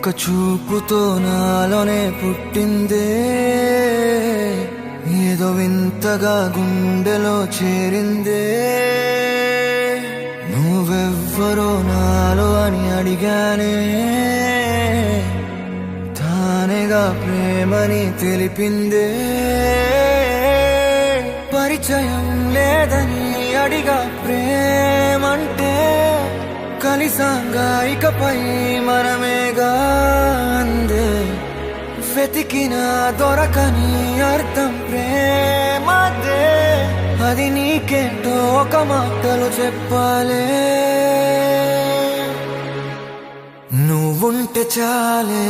ఒక చూపుతో నాలోనే పుట్టిందే, ఏదో వింతగా గుండెలో చేరిందే. నువ్వెవ్వరో నాలో అని అడిగానే, తానేగా ప్రేమని తెలిపిందే. పరిచయం లేదని అడిగా ప్రేమంటే, కలిసాంగా ఇకపై మనమేగా అందే. వెతికిన దొరకని అర్థం ప్రేమదే, అది నీకేంటో ఒక మాటలో చెప్పాలే. నువ్వుంటే చాలే,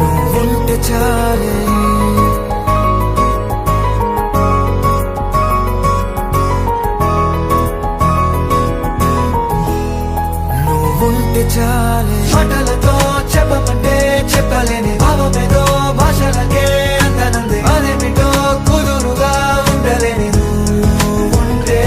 నువ్వుంటే చాలే, నువ్వుంటే చాలే. మాటలతో చెప్పమంటే చెప్పలేని భావమేదో భాషలకే అందనంది. అదేమిటో కుదురుగా ఉండలేని నువ్వుంటే,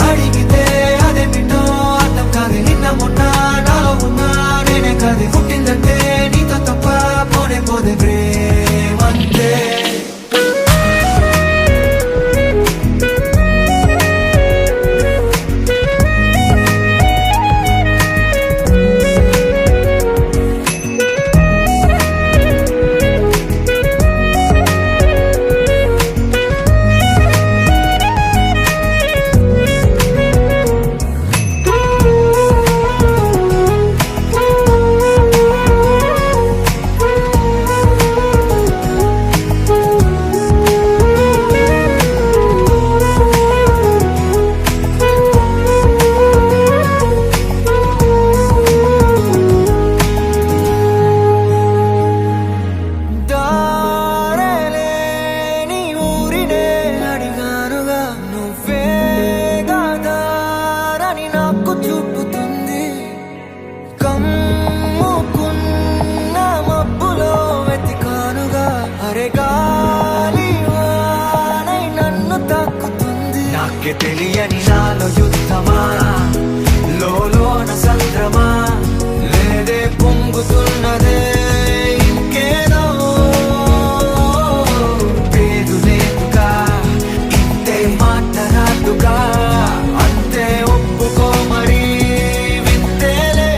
అడిగితే అదేమిటో అర్థం కాదు. నిన్న మొన్న నాలో ఉన్నా నేనే కాదు. పుట్టిందంటే నీతో తప్ప పోనే పోదే ప్రేమంతే. నాకే తెలియని నాలో యుద్ధమా, లోన సంద్రమా, లేదే పొంగుతున్నదే ఇంకేదో. పేరు లేదుగా, ఇంతే మాట్లాడుగా, అంతే ఒప్పుకో మరి వింతేలే.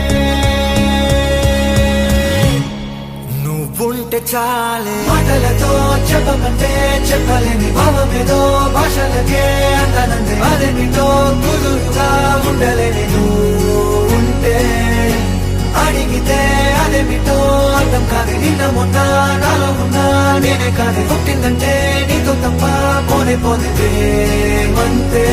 నువ్వుంటే చాలే, మాటలతో చెప్పమంటే చెప్పలేని భావమేదో భాషలకే అందనందే. అదేమిటో కుదురుగా ఉండలేని నువ్వుంటే, అడిగితే అదేమిటో అర్థం కాదు. నిన్న మొన్న నాలో ఉన్నా నేనే కాదు. పుట్టిందంటే నీతో తప్ప పోనే పోదే ప్రేమంతే.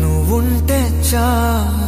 నువ్వుంటే చాలే.